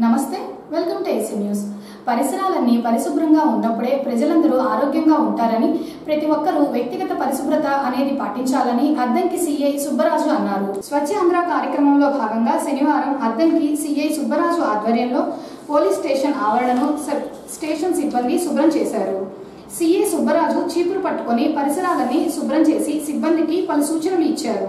నమస్తే, welcome to AC news. పరిసరాలన్నీ పరిశుభ్రంగా ఉన్నప్పుడే ప్రజలందరూ ఆరోగ్యంగా ఉంటారని, ప్రతి ఒక్కరూ వ్యక్తిగత పరిశుభ్రత అనేది పాటించాలని అద్దంకి సీఐ సుబ్బరాజు అన్నారు. స్వచ్ఛ ఆంధ్ర కార్యక్రమంలో భాగంగా శనివారం అద్దంకి సీఐ సుబ్బరాజు ఆధ్వర్యంలో పోలీస్ స్టేషన్ ఆవరణను స్టేషన్ సిబ్బంది శుభ్రం చేశారు. సీఐ సుబ్బరాజు చీపురు పట్టుకుని పరిసరాలన్నీ శుభ్రం చేసి సిబ్బందికి పలు సూచనలు ఇచ్చారు.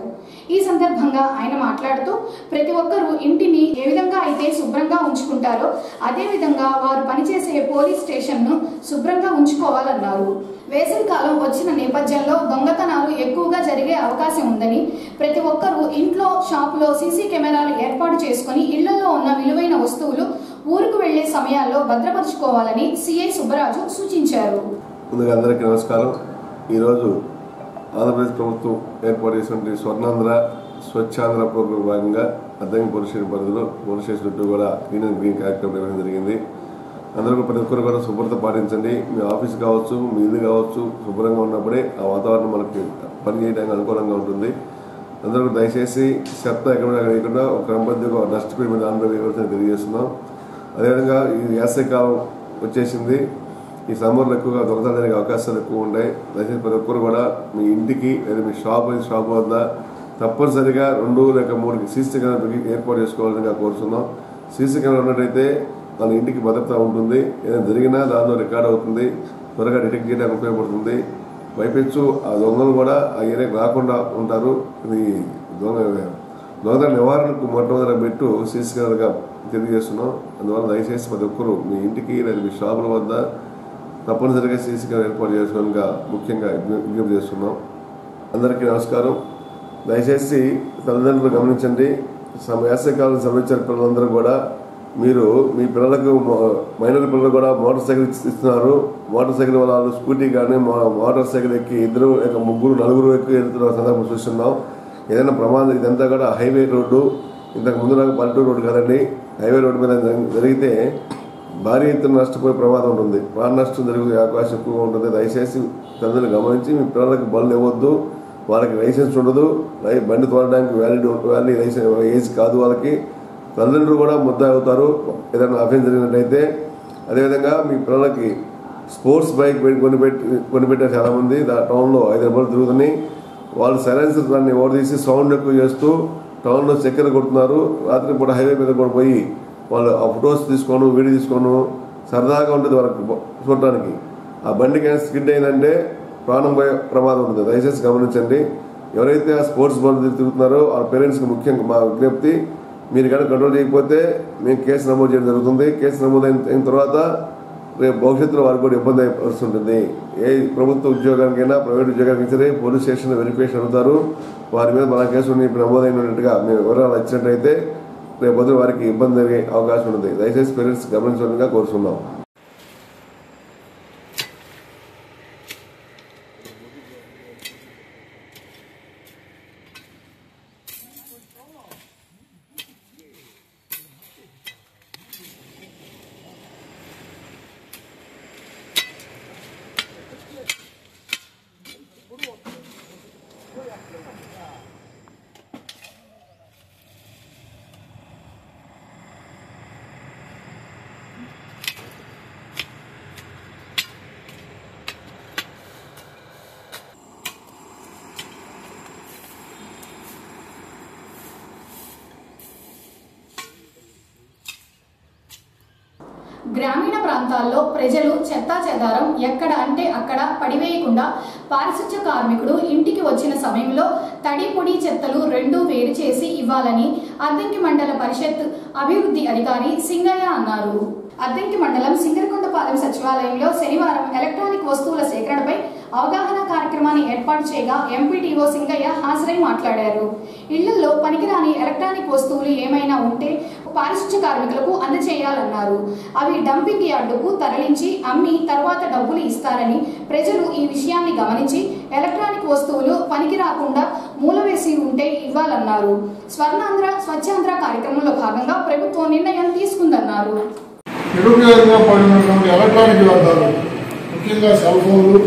ఈ సందర్భంగా ఆయన మాట్లాడుతూ, ప్రతి ఒక్కరూ ఇంటిని ఏ విధంగా అయితే శుభ్రంగా ఉంచుకుంటారో అదే విధంగా వారు పనిచేసే పోలీస్ స్టేషన్ను శుభ్రంగా ఉంచుకోవాలన్నారు. వేసవి కాలం వచ్చిన నేపథ్యంలో దొంగతనాలు ఎక్కువగా జరిగే అవకాశం ఉందని, ప్రతి ఒక్కరూ ఇంట్లో, షాపులో సీసీ కెమెరాలు ఏర్పాటు చేసుకుని ఇళ్లలో ఉన్న విలువైన వస్తువులు ఊరుకు వెళ్లే సమయాల్లో భద్రపరుచుకోవాలని సీఐ సుబ్బరాజు సూచించారు. అందరికీ నమస్కారం. ఈరోజు ఆంధ్రప్రదేశ్ ప్రభుత్వం ఏర్పాటు చేసినటువంటి స్వర్ణాంధ్ర స్వచ్ఛాంధ్ర ప్రోగ్రాం భాగంగా అద్దంకి పోలీస్ స్టేషన్ పరిధిలో పోలీస్ స్టేషన్ చుట్టూ కూడా క్లీన్ అండ్ గ్రీన్ కార్యక్రమం నిర్వహించడం జరిగింది. అందరూ ప్రతి ఒక్కరు కూడా శుభ్రత పాటించండి. మీ ఆఫీస్ కావచ్చు, మీ ఇల్లు కావచ్చు, శుభ్రంగా ఉన్నప్పుడే ఆ వాతావరణం మనకి పని చేయడానికి అనుకూలంగా ఉంటుంది. అందరూ దయచేసి చెత్త ఎక్కడ వేయకుండా ఒక క్రమబద్ధంగా ఒక డస్ట్బిన్ మీద ఆంధ్ర వేయవలసిన తెలియజేస్తున్నాం. అదేవిధంగా ఈ వేసవికాలం వచ్చేసింది. ఈ సమ్మర్లో ఎక్కువగా దొంగతనాలు జరిగే అవకాశాలు ఎక్కువ ఉన్నాయి. దయచేసి ప్రతి ఒక్కరు కూడా మీ ఇంటికి లేదా మీ షాప్ వద్ద తప్పనిసరిగా 2 లేక 3 సీసీ కెమెరా ఏర్పాటు చేసుకోవాలని కోరుతున్నాం. సీసీ కెమెరా ఉన్నట్టయితే మన ఇంటికి భద్రత ఉంటుంది. ఏదైనా జరిగినా దానిలో రికార్డ్ అవుతుంది, త్వరగా డిటెక్ట్ చేయడానికి ఉపయోగపడుతుంది. పైపెచ్చు ఆ దొంగలు కూడా ఆ ఏరియాకి రాకుండా ఉంటారు. ఇది దొంగతన నివారణకు మొట్టమొదటి పెట్టు సీసీ కెమెరాగా తెలియజేస్తున్నాం. అందువల్ల దయచేసి ప్రతి ఒక్కరు మీ ఇంటికి లేదా మీ షాపుల వద్ద తప్పనిసరిగా సీసీ కెమెరా ఏర్పాటు చేసుకోవడానికి ముఖ్యంగా విజ్ఞప్తి చేస్తున్నాం. అందరికీ నమస్కారం. దయచేసి తల్లిదండ్రులు గమనించండి. వేసవికాలం సంబంధించిన పిల్లలందరూ కూడా మీరు మీ పిల్లలకు మైనర్ పిల్లలు కూడా మోటార్ సైకిల్ ఇస్తున్నారు. మోటార్ సైకిల్ వాళ్ళు స్కూటీ కానీ మోటార్ సైకిల్ ఎక్కి 2 లేక 3 4 ఎక్కి వెళ్తున్న సందర్భం చూస్తున్నాం. ఏదైనా ప్రమాదం, ఇదంతా కూడా హైవే రోడ్డు, ఇంతకు ముందు నాకు పల్లెటూరు రోడ్డు కాదండి. హైవే రోడ్డు మీద జరిగితే భారీ ఎత్తున నష్టపోయే ప్రమాదం ఉంటుంది. ప్రాణ నష్టం జరిగే అవకాశం ఎక్కువగా ఉంటుంది. దయచేసి తల్లిదండ్రులు గమనించి మీ పిల్లలకి బళ్ళు ఇవ్వద్దు. వాళ్ళకి లైసెన్స్ ఉండదు. బండి తోలడానికి వ్యాలిడ్ లైసెన్స్ ఏజ్ కాదు వాళ్ళకి. తల్లిదండ్రులు కూడా ముద్ద అవుతారు ఏదైనా అఫెన్స్ జరిగినట్టయితే. అదేవిధంగా మీ పిల్లలకి స్పోర్ట్స్ బైక్ కొనిపెట్టారు చాలామంది. టౌన్లో 5 రూపాయలు తిరుగుతున్నాయి. వాళ్ళు సైలెన్సర్ దాన్ని ఓడదీసి సౌండ్ ఎక్కువ చేస్తూ టౌన్లో చక్కెర కొడుతున్నారు. రాత్రి పూట హైవే మీద కూడా పోయి వాళ్ళు ఆ ఫొటోస్ తీసుకోను, వీడియో తీసుకోను, సరదాగా ఉంటుంది వాళ్ళకి చూడటానికి. ఆ బండికి స్కిడ్ అయిందంటే ప్రాణం పోయే ప్రమాదం ఉంటుంది. దయచేసి గమనించండి. ఎవరైతే ఆ స్పోర్ట్స్ బండ్లు తిరుగుతున్నారో వాళ్ళ పేరెంట్స్కి ముఖ్యంగా మా విజ్ఞప్తి, మీరు కనుక కంట్రోల్ చేయకపోతే మేము కేసు నమోదు చేయడం జరుగుతుంది. కేసు నమోదైన తర్వాత రేపు భవిష్యత్తులో వారికి కూడా ఇబ్బంది వస్తుంటుంది. ఏ ప్రభుత్వ ఉద్యోగానికైనా ప్రైవేట్ ఉద్యోగానికి సరే పోలీస్ స్టేషన్ వెరిఫికేషన్ అవుతారు. వారి మీద మన కేసు నమోదైనట్టుగా మేము వివరాలు ఇచ్చినట్టయితే రేపు పొద్దున వారికి ఇబ్బంది జరిగే అవకాశం ఉంది. దయచేసి పేరెంట్స్ గమనించాలని కోరుతున్నాం. గ్రామీణ ప్రాంతాల్లో ప్రజలు చెత్తా చెదారం ఎక్కడ అంటే అక్కడ పడివేయకుండా పారిశుధ్య కార్మికుడు ఇంటికి వచ్చిన సమయంలో తడి పొడి చెత్తలు 2 వేరు చేసి ఇవ్వాలని అద్దంకి మండల పరిషత్ అభివృద్ధి అధికారి సింగయ్య అన్నారు. అద్దంకి మండలం సింగరకొండపాలెం సచివాలయంలో శనివారం ఎలక్ట్రానిక్ వస్తువుల సేకరణపై అవగాహన కార్యక్రమాన్ని ఏర్పాటు చేయగా ఎంపీడీఓ సింగయ్య హాజరై మాట్లాడారు. ఇళ్లలో పనికిరాని ఎలక్ట్రానిక్ వస్తువులు ఏమైనా ఉంటే పారిశుధ్య కార్మికులకు అందజేయాలన్నారు. అవి డంపింగ్ యార్డుకు తరలించి అమ్మి తర్వాత డబ్బులు ఇస్తారని, ప్రజలు ఈ విషయాన్ని గమనించి ఎలక్ట్రానిక్ వస్తువులు పనికి రాకుండా మూలవేసి ఉంటే ఇవ్వాలన్నారు. స్వర్ణాంధ్ర స్వచ్ఛాంధ్ర కార్యక్రమంలో భాగంగా ప్రభుత్వం నిర్ణయం తీసుకుందన్నారు. నిరుపయోగంగా పడినటువంటి ఎలక్ట్రానిక్ వ్యర్థాలు, ముఖ్యంగా సెల్ ఫోన్లు,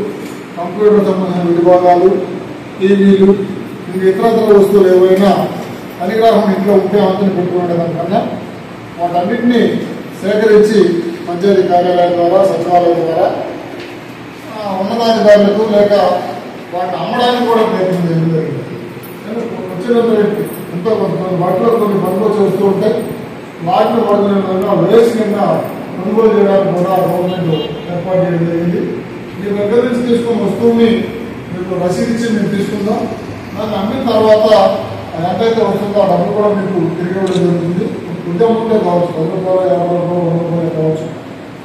కంప్యూటర్ సంబంధించిన విభాగాలు, టీవీలు, ఇంకా ఇతరత్ర వస్తువులు ఏవైనా పనిగ్రహం ఇంట్లో ఉంటే ఆంతని పెట్టుకునే దానికన్నా వాటన్నిటినీ సేకరించి పంచాయతీ కార్యాలయం ద్వారా సచివాలయం ద్వారా ఉన్నతాధికారులకు లేక వాటిని అమ్మడానికి కూడా ప్రయత్నం చేయడం జరిగింది. వచ్చిన ఎంతో కొంతమంది వాటిలో కొన్ని కొనుగోలు చేస్తూ ఉంటే వాటిని పడుకునే విధంగా వేసి కింద కొనుగోలు చేయడానికి కూడా గవర్నమెంట్ ఏర్పాటు చేయడం జరిగింది. మీ దగ్గర నుంచి తీసుకున్న వస్తువుని మీకు రసీదు ఇచ్చి మేము తీసుకుందాం. దాన్ని అమ్మిన తర్వాత ఎంతైతే వస్తుందో ఆ డబ్బు కూడా మీకు తిరిగి ఇవ్వడం జరుగుతుంది. ఉద్యమంలో కావచ్చు, 10 రూపాయలు, 50 రూపాయలు, 100 రూపాయలు కావచ్చు,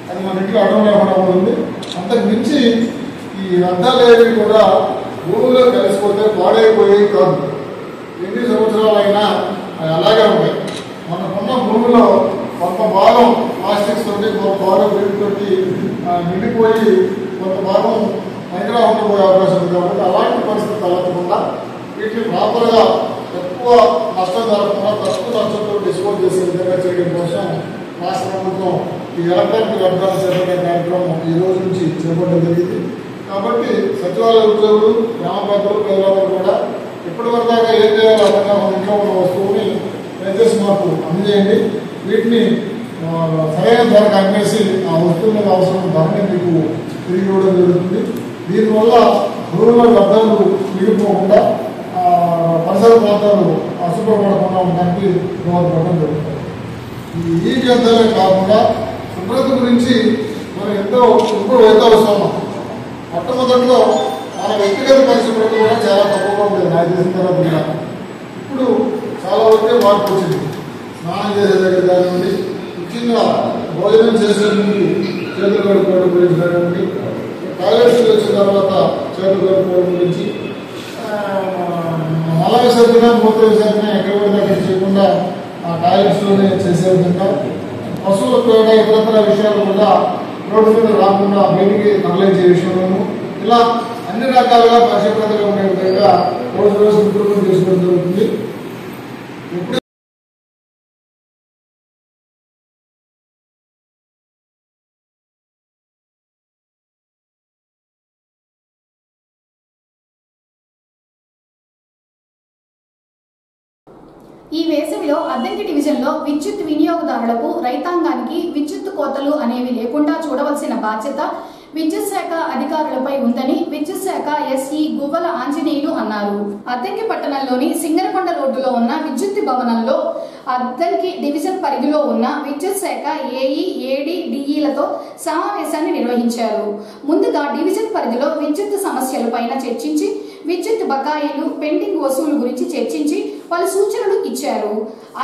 అది మన ఇంట్లో అడవి లేకుండా పోతుంది. అంతకు మించి ఈ వ్యర్థాలు కూడా భూమిలో కలిసిపోతే పాడైపోయేవి కాదు. ఎన్ని సంవత్సరాలైనా అవి అలాగే ఉంటాయి. మనకున్న భూమిలో కొంత భాగం ప్లాస్టిక్స్ తోటి, కొంత భాగం వీటితోటి నిండిపోయి కొంత భాగం పనికిరాకుండా పోయే అవకాశం ఉంది. కాబట్టి అలాంటి పరిస్థితి తలెత్తకుండా వీటిని ప్రాపర్గా ఎక్కువ నష్టం జరగకుండా తక్కువ నష్టంతో డిస్పోజ్ చేసే విధంగా చేయడం కోసం రాష్ట్ర ప్రభుత్వం ఈ ఎలక్ట్రానిక్ వ్యర్థాలు చేపట్టే కార్యక్రమం ఈ రోజు నుంచి చేపట్టడం జరిగింది. కాబట్టి సచివాలయ ఉద్యోగులు, గ్రామ పెద్దలు, పేదవాళ్ళు కూడా ఇప్పటివరకు దాకా ఏం చేయాలో అర్థంగా మన ఇంట్లో ఉన్న వస్తువుని దయచేసి మాకు అందజేయండి. వీటిని సరైన ధరకు అమ్మేసి ఆ వస్తువుల మీద అవసరం ధరని మీకు తిరిగి ఇవ్వడం జరుగుతుంది. దీనివల్ల భూముల వ్యర్థాలు మిగిలిపోకుండా పరిసర ప్రాంతాలు అశుభ్రపడకుండా ఉండడానికి దోహదపడడం జరుగుతుంది. ఈ వ్యర్థాలే కాకుండా శుభ్రత గురించి మనం ఎంతో ఇప్పుడు అవసరం. మొట్టమొదట్లో మన వ్యక్తిగత పరిశుభ్రత కూడా చాలా తక్కువగా ఉండేది నాకు తెలిసిన తర్వాత. ఇప్పుడు చాలా వరకే మార్పు వచ్చింది. స్నానం చేసే దగ్గర కానివ్వండి, ముఖ్యంగా భోజనం చేసే ముందు చేతులు కడుక్కోవడం గురించి కానివ్వండి, టాయిలెట్స్కి వచ్చిన తర్వాత చేతులు కడుక్కోవడం గురించి, మల విసర్జన, మూత్ర విసర్జన ఎక్కడ పడితే అక్కడ చేయకుండా ఆ టాయిలెట్స్లోనే చేసే విధంగా, పశువులకు కూడా ఇతరతర విషయాలు కూడా రోడ్డు మీద రాకుండా బయటికి తరలించే విషయంలోనూ ఇలా అన్ని రకాలుగా పరిశుభ్రతగా ఉండే విధంగా రోజు రోజు ఇంప్రూవ్మెంట్ చేసుకోవడం జరుగుతుంది. ఈ వేసవిలో అద్దంకి డివిజన్లో విద్యుత్ వినియోగదారులకు, రైతాంగానికి విద్యుత్ కోతలు అనేవి లేకుండా చూడవలసిన బాధ్యత విద్యుత్ శాఖ అధికారులపై ఉందని విద్యుత్ శాఖ ఎస్ఈ గువ్వల ఆంజనేయులు అన్నారు. అద్దంకి పట్టణంలోని సింగరకొండ రోడ్డులో ఉన్న విద్యుత్ భవనంలో అద్దంకి డివిజన్ పరిధిలో ఉన్న విద్యుత్ శాఖ ఏఈ, ఏడీ, డిఈలతో సమావేశాన్ని నిర్వహించారు. ముందుగా డివిజన్ పరిధిలో విద్యుత్ సమస్యలపైన చర్చించి, విద్యుత్ బకాయిలు, పెండింగ్ వసూలు గురించి చర్చించి పలు సూచనలు ఇచ్చారు.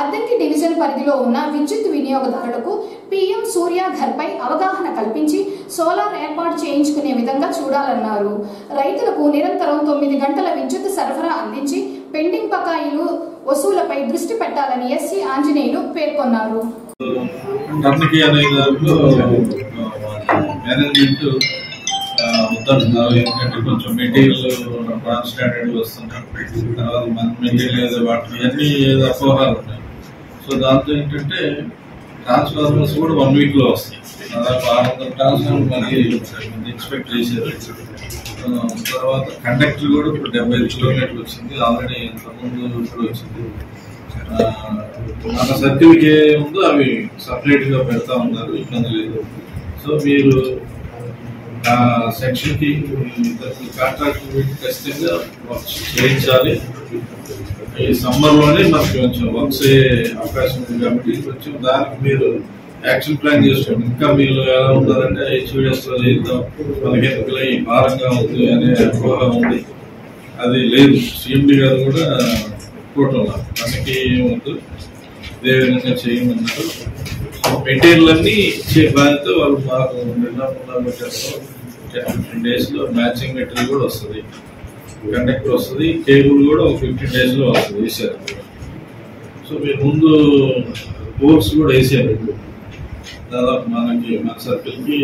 అద్దంకి డివిజన్ పరిధిలో ఉన్న విద్యుత్ వినియోగదారులకు పీఎం సూర్యాఘర్ పై అవగాహన కల్పించి సోలార్ ఏర్పాటు చేయించుకునే విధంగా చూడాలన్నారు. రైతులకు నిరంతరం 9 గంటల విద్యుత్ సరఫరా అందించి పెండింగ్ బకాయిలు వసూలపై దృష్టి పెట్టాలని ఎస్సీ ఆంజనేయులు పేర్కొన్నారు. వద్దంటున్నారు. ఎందుకంటే కొంచెం మెటీరియల్ నాన్ స్టాండర్డ్ వస్తున్నాయి, తర్వాత మన మెటీరియల్ వాటి ఇవన్నీ అపోహాలు ఉన్నాయి. సో దాంతో ఏంటంటే ట్రాన్స్ఫార్మర్స్ కూడా 1 వీక్లో వస్తాయి. దాదాపు 600 ట్రాన్స్ఫార్మర్ మళ్ళీ ఎక్స్పెక్ట్ చేశారు. తర్వాత కండక్టర్ కూడా ఇప్పుడు 75 కిలోమీటర్లు వచ్చింది. ఆల్రెడీ ఇంతకుముందు ఇప్పుడు వచ్చింది. మన సర్కిల్కి ఏముందో అవి సపరేట్గా పెడతా ఉన్నారు, ఇబ్బంది లేదు. సో మీరు సెక్షన్ కి కాంట్రాక్ట్ ఖచ్చితంగా వర్క్స్ చేయించాలి. ఈ సమ్మర్ లోనే మనకి కొంచెం వర్క్స్ అయ్యే అవకాశం ఉంది కాబట్టి కొంచెం దానికి మీరు యాక్షన్ ప్లాన్ చేసుకోండి. ఇంకా మీరు ఎలా ఉన్నారంటే HVDS లో చేద్దాం, మనకి ఎందుకులే ఈ భారంగా ఉంది అనే అపోహ ఉంది. అది లేదు. CMD గారు కూడా ఒప్పుకోవటం మనకి ఏమవుతుంది ఇదే విధంగా చేయమన్నారు. మెటీరియల్ అన్ని ఇచ్చే బాధ్యత వాళ్ళు మాకు నిర్ణయం చేస్తారు. 15 days లో మ్యాచింగ్ మెటీరియల్ కూడా వస్తుంది, కండక్టర్ వస్తుంది, కేబుల్ కూడా ఒక 15 days లో వస్తుంది వేసారు. సో మీరు ముందు పోల్స్ కూడా వేసారు. దాదాపు మనకి మన సర్కిల్కి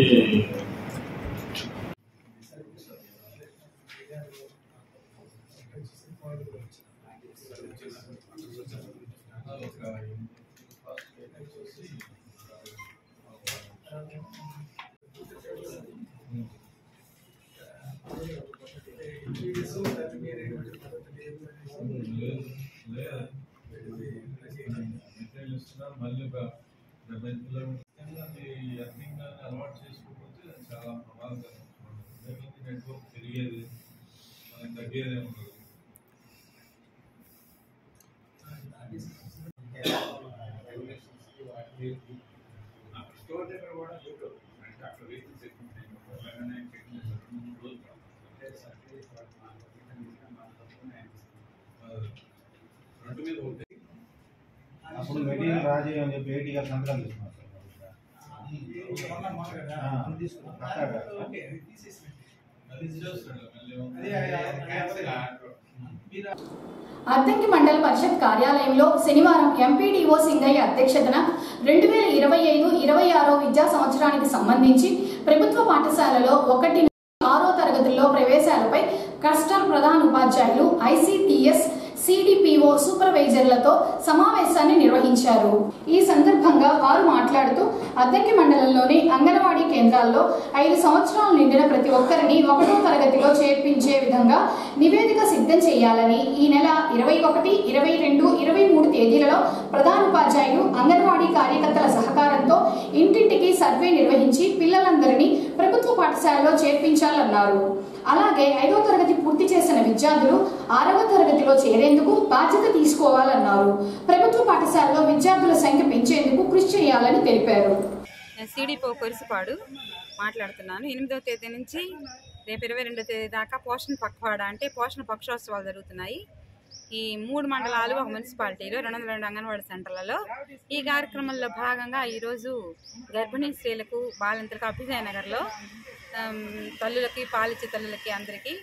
మళ్ళీ 15 కిలోమీటర్లు ఎర్నింగ్ అలవాటు చేసుకోకపోతే చాలా ప్రమాదకరం. నెట్వర్క్ పెరిగేది మనకి తగ్గేదే ఉండదు. స్టోర్ దగ్గర కూడా యూట్యూబ్ అంటే అక్కడ వెహికల్స్ ఎక్కువ రెండు మీద ఉంటాయి. అప్పుడు మెటీరియల్ రాజీ అని చెప్పి ఏటీగా సంతకాలు అద్దంకి మండల పరిషత్ కార్యాలయంలో శనివారం ఎంపీడీఓ సింగయ్య అధ్యక్షతన 2025-26 విద్యా సంవత్సరానికి సంబంధించి ప్రభుత్వ పాఠశాలలో 1 నుంచి 6వ తరగతుల్లో ప్రవేశాలపై క్లస్టర్ ప్రధాన ఉపాధ్యాయులు ఐసీటీఎస్ సిడిపిఓ సూపర్వైజర్లతో సమావేశాన్ని నిర్వహించారు. ఈ సందర్భంగా వారు మాట్లాడుతూ అద్దంకి మండలంలోని అంగన్వాడీ కేంద్రాల్లో 5 సంవత్సరాలు నిండిన ప్రతి ఒక్కరిని 1వ తరగతిలో చేర్పించే విధంగా నివేదిక సిద్ధం చేయాలని ఈ నెల 21, 22, 23 తేదీలలో ప్రధాన ఉపాధ్యాయులు అంగన్వాడీ కార్యకర్తల సహకారంతో ఇంటింటికి సర్వే నిర్వహించి పిల్లలందరినీ ప్రభుత్వ పాఠశాలలో చేర్పించాలన్నారు. అలాగే 5వ తరగతి పూర్తి చేసిన విద్యార్థులు 6వ తరగతిలో చేరేందుకు బాధ్యత తీసుకోవాలన్నారు. ప్రభుత్వ పాఠశాలలో విద్యార్థుల సంఖ్య పెంచేందుకు కృషి చేయాలని తెలిపారు. సిడిపో కొరిసిపాడు మాట్లాడుతున్నాను. 8వ తేదీ నుంచి రేపు 22వ తేదీ దాకా పోషణ పక్వాడ అంటే పోషణ పక్షోత్సవాలు జరుగుతున్నాయి. ఈ 3 మండలాలు ఒక మున్సిపాలిటీలో 202 అంగన్వాడీ సెంటర్లలో ఈ కార్యక్రమంలో భాగంగా ఈరోజు గర్భిణీ స్త్రీలకు బాలింతలకు అభ్యుదయనగర్లో తల్లులకి పాలిచ్చే తల్లులకి అందరికీ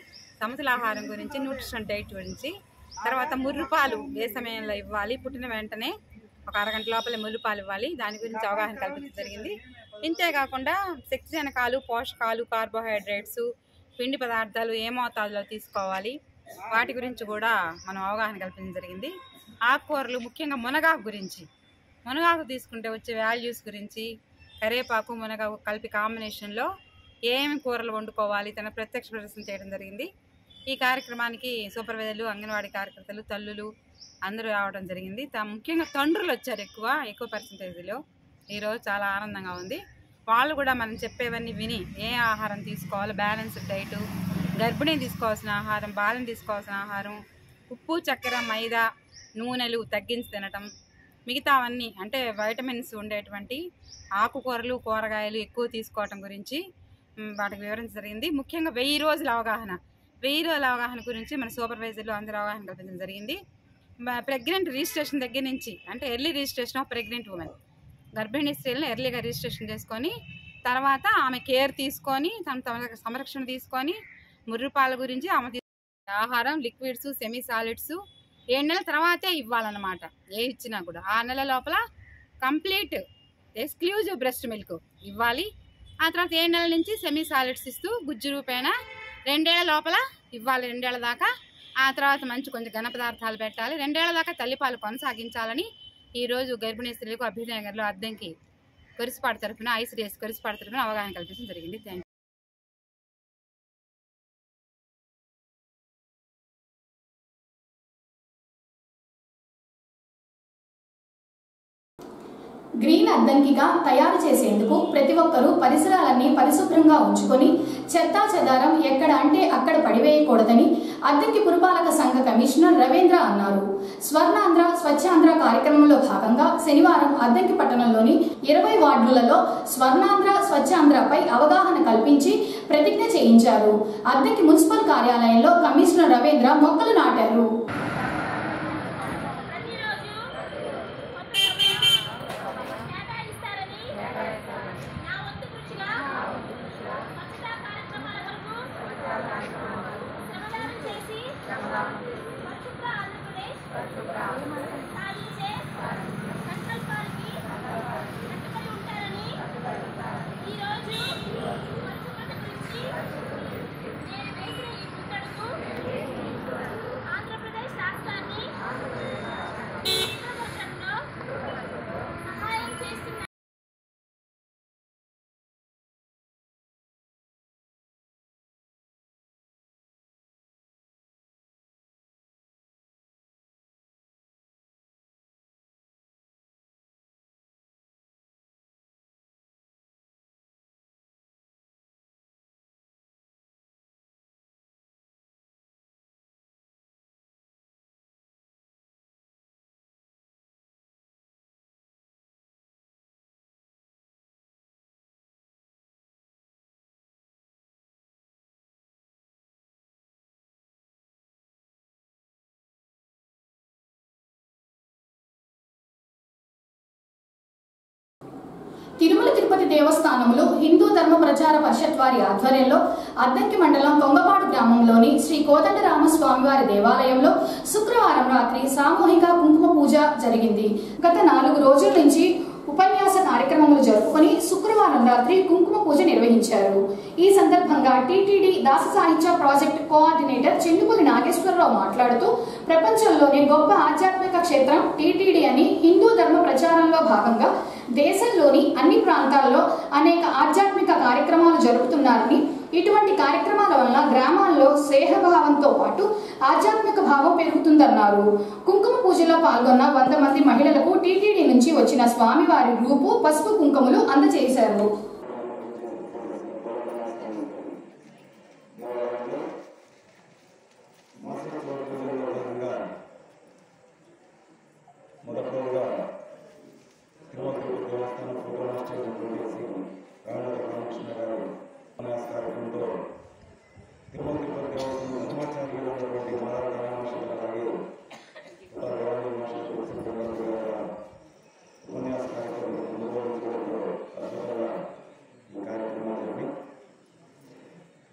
సమతుల ఆహారం గురించి న్యూట్రిషన్ డైట్ గురించి తర్వాత ముర్రుపాలు ఏ సమయంలో ఇవ్వాలి, పుట్టిన వెంటనే ఒక అరగంట లోపల ముర్రుపాలు ఇవ్వాలి, దాని గురించి అవగాహన కల్పించడం జరిగింది. ఇంతేకాకుండా శక్తిజనకాలు, పోషకాలు, కార్బోహైడ్రేట్స్, పిండి పదార్థాలు ఏ మోతాదులో తీసుకోవాలి వాటి గురించి కూడా మనం అవగాహన కల్పించడం జరిగింది. ఆకుకూరలు ముఖ్యంగా మునగాకు గురించి, మునగాకు తీసుకుంటే వచ్చే వాల్యూస్ గురించి, కరివేపాకు మునగాకు కలిపి కాంబినేషన్లో ఏమి కూరలు వండుకోవాలి తన ప్రత్యక్ష ప్రదర్శన చేయడం జరిగింది. ఈ కార్యక్రమానికి సూపర్వైజర్లు, అంగన్వాడీ కార్యకర్తలు, తల్లులు అందరూ రావడం జరిగింది. ముఖ్యంగా తండ్రులు వచ్చారు ఎక్కువ పర్సంటేజ్లో. ఈరోజు చాలా ఆనందంగా ఉంది. వాళ్ళు కూడా మనం చెప్పేవన్నీ విని ఏ ఆహారం తీసుకోవాలి, బ్యాలెన్స్డ్ డైటు, గర్భిణీ తీసుకోవాల్సిన ఆహారం, బాలిని తీసుకోవాల్సిన ఆహారం, ఉప్పు, చక్కెర, మైదా, నూనెలు తగ్గించి తినటం, మిగతావన్నీ అంటే వైటమిన్స్ ఉండేటువంటి ఆకుకూరలు, కూరగాయలు ఎక్కువ తీసుకోవటం గురించి వాటికి వివరించడం జరిగింది. ముఖ్యంగా 1000 రోజుల అవగాహన, 1000 రోజుల అవగాహన గురించి మన సూపర్వైజర్లు అందరూ అవగాహన కల్పించడం జరిగింది. ప్రెగ్నెంట్ రిజిస్ట్రేషన్ దగ్గర నుంచి అంటే early registration of pregnant women, గర్భిణీ స్త్రీలను ఎర్లీగా రిజిస్ట్రేషన్ చేసుకొని తర్వాత ఆమె కేర్ తీసుకొని తన సంరక్షణ తీసుకొని ముర్రుపాల గురించి ఆమె ఆహారం, లిక్విడ్స్, సెమీ సాలిడ్స్ 7 నెలల తర్వాతే ఇవ్వాలన్నమాట. ఏ ఇచ్చినా కూడా 6 నెలల లోపల కంప్లీట్ ఎక్స్క్లూజివ్ బ్రెస్ట్ మిల్క్ ఇవ్వాలి. ఆ తర్వాత 7 నెలల నుంచి సెమీ సాలిడ్స్ ఇస్తూ గుజ్జు రూపేణ 2 ఏళ్ల లోపల ఇవ్వాలి, 2 ఏళ్ల దాకా. ఆ తర్వాత కొంచెం ఘన పదార్థాలు పెట్టాలి. 2 ఏళ్ల దాకా తల్లిపాలు కొనసాగించాలని ఈరోజు గర్భిణీ స్త్రీలకు అభ్యుదయనగర్లో అద్దంకి కొరిసిపాడు తరఫున ఐసీడీఎస్ కొరిసిపాడు తరఫున అవగాహన కల్పించడం జరిగింది. Thank you. గ్రీన్ అద్దంకిగా తయారు చేసేందుకు ప్రతి ఒక్కరూ పరిసరాలన్నీ పరిశుభ్రంగా ఉంచుకొని చెత్తా చెదారం ఎక్కడ అంటే అక్కడ పడివేయకూడదని అద్దంకి పురపాలక సంఘ కమిషనర్ రవీంద్ర అన్నారు. స్వర్ణాంధ్ర స్వచ్ఛాంధ్ర కార్యక్రమంలో భాగంగా శనివారం అద్దంకి పట్టణంలోని 20 వార్డులలో స్వర్ణాంధ్ర స్వచ్ఛాంధ్రపై అవగాహన కల్పించి ప్రతిజ్ఞ చేయించారు. అద్దంకి మున్సిపల్ కార్యాలయంలో కమిషనర్ రవీంద్ర మొక్కలు నాటారు. ఆంధ్రప్రదేశ్ తిరుమల తిరుపతి దేవస్థానములు హిందూ ధర్మ ప్రచార పరిషత్ వారి ఆధ్వర్యంలో అద్దంకి మండలం కొంగపాడు గ్రామంలోని శ్రీ కోదండరామస్వామివారి దేవాలయంలో శుక్రవారం రాత్రి సామూహిక కుంకుమ పూజ జరిగింది. గత 4 రోజుల నుంచి ఉపన్యాస కార్యక్రమములు జరుపుకొని శుక్రవారం రాత్రి కుంకుమ పూజ నిర్వహించారు. ఈ సందర్భంగా టీటీడీ దాస సాహిత్య ప్రాజెక్ట్ కోఆర్డినేటర్ చెన్నుపల్లి నాగేశ్వరరావు మాట్లాడుతూ ప్రపంచంలోనే గొప్ప ఆధ్యాత్మిక క్షేత్రం టీటీడీ అని, హిందూ ధర్మ ప్రచారంలో భాగంగా దేశంలోని అన్ని ప్రాంతాల్లో అనేక ఆధ్యాత్మిక కార్యక్రమాలు జరుపుతున్నారని, ఇటువంటి కార్యక్రమాల వల్ల గ్రామాల్లో స్నేహభావంతో పాటు ఆధ్యాత్మిక భావం పెరుగుతుందన్నారు. కుంకుమ పూజలో పాల్గొన్న 100 మంది మహిళలకు టీటీడీ నుంచి వచ్చిన స్వామివారి రూపు, పసుపు కుంకుమలు అందజేశారు.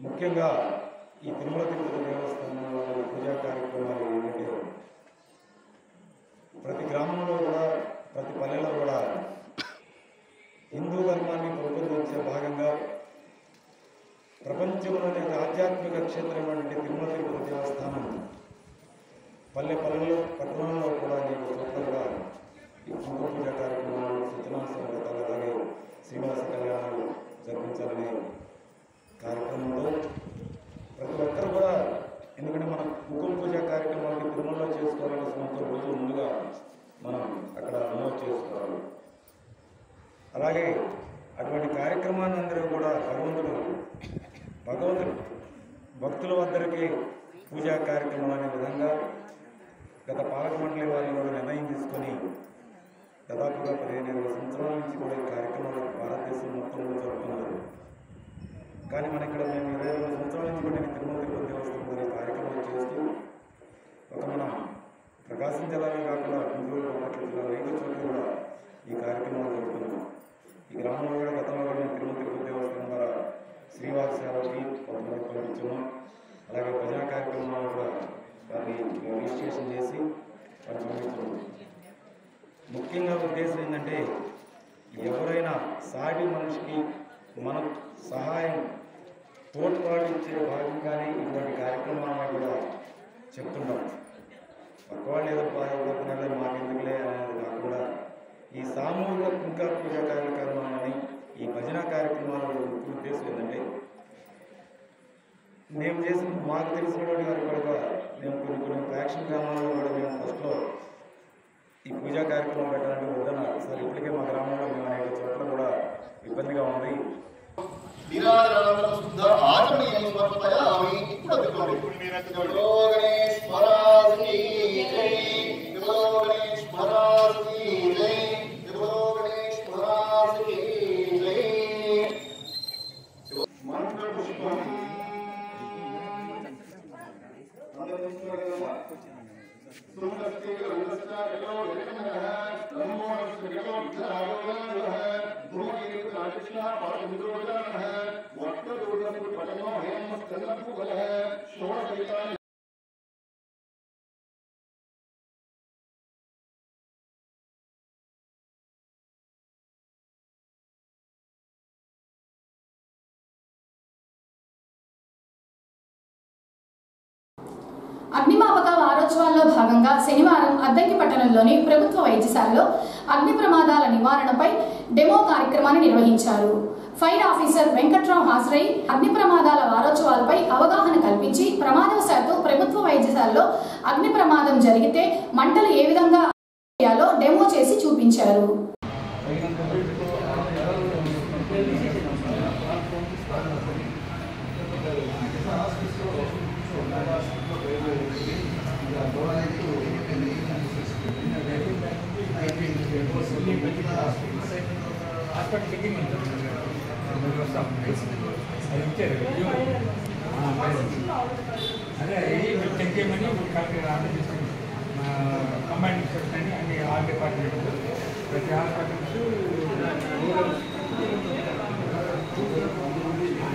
ముఖ్యంగా ఈ తిరుమల తిరుపతి దేవస్థానంలో పూజా కార్యక్రమాలు ఏంటంటే ప్రతి గ్రామంలో కూడా, ప్రతి పల్లెలో కూడా హిందూ ధర్మాన్ని పెంపొందించే భాగంగా ప్రపంచంలోని ఆధ్యాత్మిక క్షేత్రమైనటువంటి తిరుమల తిరుపతి దేవస్థానం పల్లెల్లో, పట్టణంలో కూడా అనేక చోట్ల కూడా ఈ కుంకుమ పూజ కార్యక్రమాలు, సత్యనారాయణ వ్రతాలు, అలాగే శ్రీనివాస కళ్యాణాలు జరిపించాలనే కార్యక్రమంలో ప్రతి ఒక్కరు కూడా, ఎందుకంటే మనం కుంకుమ పూజ కార్యక్రమాన్ని తిరుమలలో చేసుకోవాల్సిన 1 రోజుల ముందుగా మనం అక్కడ నమోదు చేసుకోవాలి. అలాగే అటువంటి కార్యక్రమాన్ని అందరూ కూడా భగవంతుడు భక్తుల వద్దరికి పూజా కార్యక్రమం అనే విధంగా గత పాలక మండలి వారిని కూడా నిర్ణయం తీసుకొని దాదాపుగా 15-20 సంవత్సరాల నుంచి కూడా ఈ కార్యక్రమాలు భారతదేశం మొత్తంలో జరుగుతున్నారు. కానీ మన ఇక్కడ మేము 22 సంవత్సరాల నుంచి కూడా తిరుమల తిరుపతి దేవస్థానం వారి కార్యక్రమాలు చేస్తూ మన ప్రకాశం జిల్లాలో కాకుండా గుంటూరు, బాపట్ల జిల్లాలో 5 చోట్ల కూడా ఈ కార్యక్రమాలు జరుగుతున్నాం. ఈ గ్రామంలో కూడా గతంలో కూడా మేము తిరుమల తిరుపతి దేవస్థానం ద్వారా శ్రీవాస సేవకి కొంతమంది పంపించాము. అలాగే భజన కార్యక్రమాలు కూడా వారిని రిజిస్ట్రేషన్ చేసి వారిని పంపించాము. ముఖ్యంగా ఉద్దేశం ఏంటంటే ఎవరైనా సాటి మనిషికి మనం సహాయం తోడ్పాటు ఇచ్చే భాగంగానే ఇటువంటి కార్యక్రమాలను కూడా చెప్తుంటాం. పక్క వాళ్ళు ఏదో బాధపడుతున్నారో మాకెందుకులే అనేది కాకుండా ఈ సామూహిక కుంకుమ పూజ కార్యక్రమాలని, ఈ భజన కార్యక్రమాల ఉద్దేశం ఏంటంటే మేము చేసిన మాకు తెలిసినటువంటి వారు కూడా మేము కొన్ని ఫ్యాక్షన్ గ్రామాల్లో కూడా మేము ఫస్ట్లో ఈ పూజా కార్యక్రమం పెట్టాలంటే వద్దన్నారు. సార్ ఇప్పటికే మా గ్రామంలో మేము అనేక చోట్ల కూడా ఇబ్బందిగా ఉంది. అగ్నిమాపక వారోత్సవాల్లో భాగంగా శనివారం అద్దంకి పట్టణంలోని ప్రభుత్వ వైద్యశాలలో అగ్ని ప్రమాదాల నివారణపై డెమో కార్యక్రమాన్ని నిర్వహించారు. ఫైర్ ఆఫీసర్ వెంకట్రావు హాజరై అగ్ని ప్రమాదాల వారోత్సవాలపై అవగాహన కల్పించి ప్రమాదవశాత్తు ప్రభుత్వ వైద్యశాలలో అగ్ని ప్రమాదం జరిగితే మంటలు ఏ విధంగా చేయాలో డెమో చేసి చూపించారు. అదే చెక్ చేయమని కలెక్టర్ ఆర్డర్ తీసుకుని కంబైన్ అని అన్ని ఆల్ డిపార్ట్మెంట్స్ ప్రతి హాస్పిటల్స్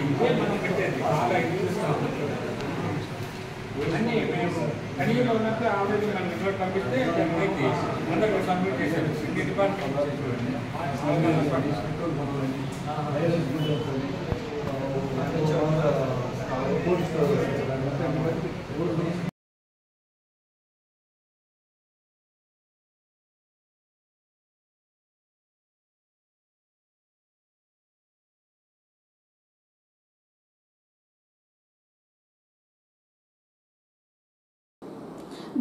ఇదే మనం పెట్టేది బాగా చూస్తాం అన్నీ మేము కడిగిలో ఉన్నప్పుడు ఆల్రెడీ మనం రిపోర్ట్ పంపిస్తే అయితే అందరూ సబ్మిట్ చేశారు డిపార్ట్మెంట్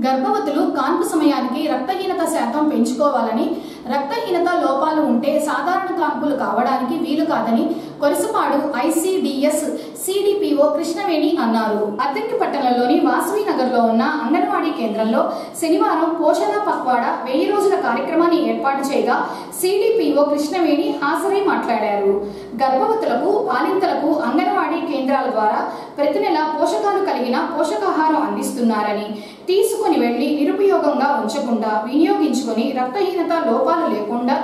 గర్భవతులు కాన్పు సమయానికి రక్తహీనత శాతం పెంచుకోవాలని, రక్తహీనత లోపాలు ఉంటే సాధారణ కాన్పులు కావడానికి వీలు కాదని కొరిసపాడు ఐసిడిఎస్ సిడిపిఓ కృష్ణవేణి అన్నారు. అద్దంకి పట్టణంలోని వాసవి నగర్ లో ఉన్న అంగన్వాడీ కేంద్రంలో శనివారం పోషణ పక్వాడ 1000 రోజుల కార్యక్రమాన్ని ఏర్పాటు చేయగా సిడిపిఓ కృష్ణవేణి హాజరై మాట్లాడారు. గర్భవతులకు, బాలింతలకు అంగన్వాడీ కేంద్రాల ద్వారా ప్రతి నెల పోషకాలు కలిగిన పోషకాహారం అందిస్తున్నారని, తీసుకుని వెళ్లి నిరుపయోగంగా ఉంచకుండా వినియోగించుకుని రక్తహీనత లోపాలు లేకుండా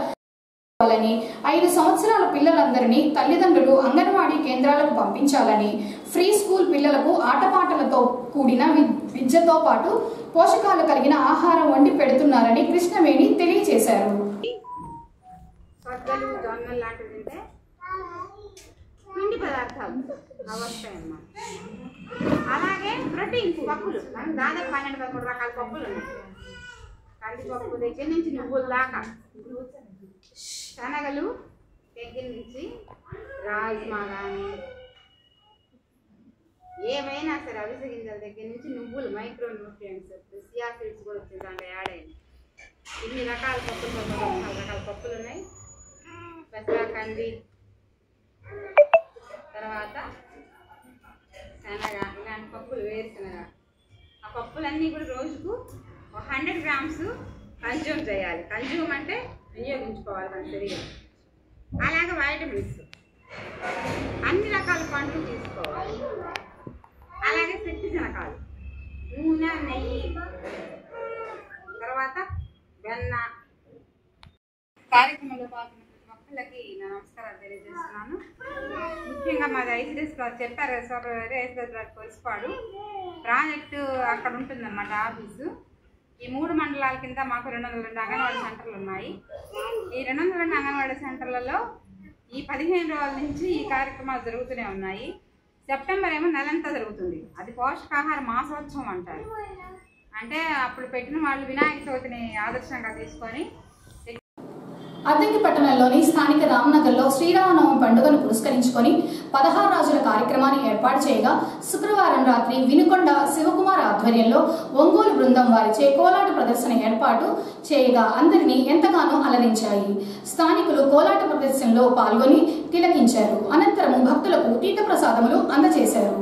5 సంవత్సరాల పిల్లలందరినీ తల్లిదండ్రులు అంగన్వాడీ కేంద్రాలకు పంపించాలని, ఫ్రీ స్కూల్ పిల్లలకు ఆటపాటలతో కూడిన విద్యతో పాటు పోషకాలు కలిగిన ఆహారం వండి పెడుతున్నారని కృష్ణవేణి తెలియజేశారు. పిండి పదార్థాలు వస్తాయమ్మా. అలాగే ప్రోటీన్స్ పప్పులు, దాదాపు 12-13 రకాల పప్పులు ఉన్నాయి. కందిపప్పు దగ్గర నుంచి నువ్వుల దాకా, శనగలు దగ్గర నుంచి రాజ్మా కానీ ఏమైనా సరే, అవిసె గింజల దగ్గర నుంచి నువ్వులు, మైక్రో న్యూట్రియంట్స్, సియా సీడ్స్ కూడా వచ్చింది దాంట్లో యాడ్ అయింది. ఇన్ని రకాల పప్పులు, 4 రకాల పప్పులు ఉన్నాయి. పెసర, కంది, తర్వాత శనగ, ఇలాంటి పప్పులు, వేరుశనగ. ఆ పప్పులన్నీ కూడా రోజుకు 100 గ్రామ్స్ కన్జ్యూమ్ చేయాలి. కన్జ్యూమ్ అంటే వినియోగించుకోవాలి మన శరీరం. అలాగే వైటమిన్స్, అన్ని రకాల పండ్లు తీసుకోవాలి. అలాగే శక్తి శనకాలు, నూనె, నెయ్యి, తర్వాత వెన్న. కార్యక్రమంలో పాల్గొన్న మొక్కలకి నా నమస్కారాలు తెలియజేస్తున్నాను. ముఖ్యంగా మాది ఐసిడిఎస్ చెప్పారు కొలిసిపాడు ప్రాజెక్టు అక్కడ ఉంటుందన్నమాట ఆఫీసు. ఈ 3 మండలాల కింద మాకు 202 అంగన్వాడీ సెంటర్లు ఉన్నాయి. ఈ 202 అంగన్వాడీ సెంటర్లలో ఈ 15 రోజుల నుంచి ఈ కార్యక్రమాలు జరుగుతూనే ఉన్నాయి. సెప్టెంబర్ ఏమో నెలంతా జరుగుతుంది. అది పోషకాహార మాసోత్సవం అంటారు. అంటే అప్పుడు పెట్టిన వాళ్ళు వినాయక చవితిని ఆదర్శంగా తీసుకొని అద్దంకి పట్టణంలోని స్థానిక రామ్నగర్లో శ్రీరామనవమి పండుగను పురస్కరించుకొని 16 రోజుల కార్యక్రమాన్ని ఏర్పాటు చేయగా శుక్రవారం రాత్రి వినుకొండ శివకుమార్ ఆధ్వర్యంలో ఒంగోలు బృందం వారిచే కోలాట ప్రదర్శన ఏర్పాటు చేయగా అందరినీ ఎంతగానో అలరించాయి. స్థానికులు కోలాట ప్రదర్శనలో పాల్గొని తిలకించారు. అనంతరం భక్తులకు తీర్థ ప్రసాదములు అందజేశారు.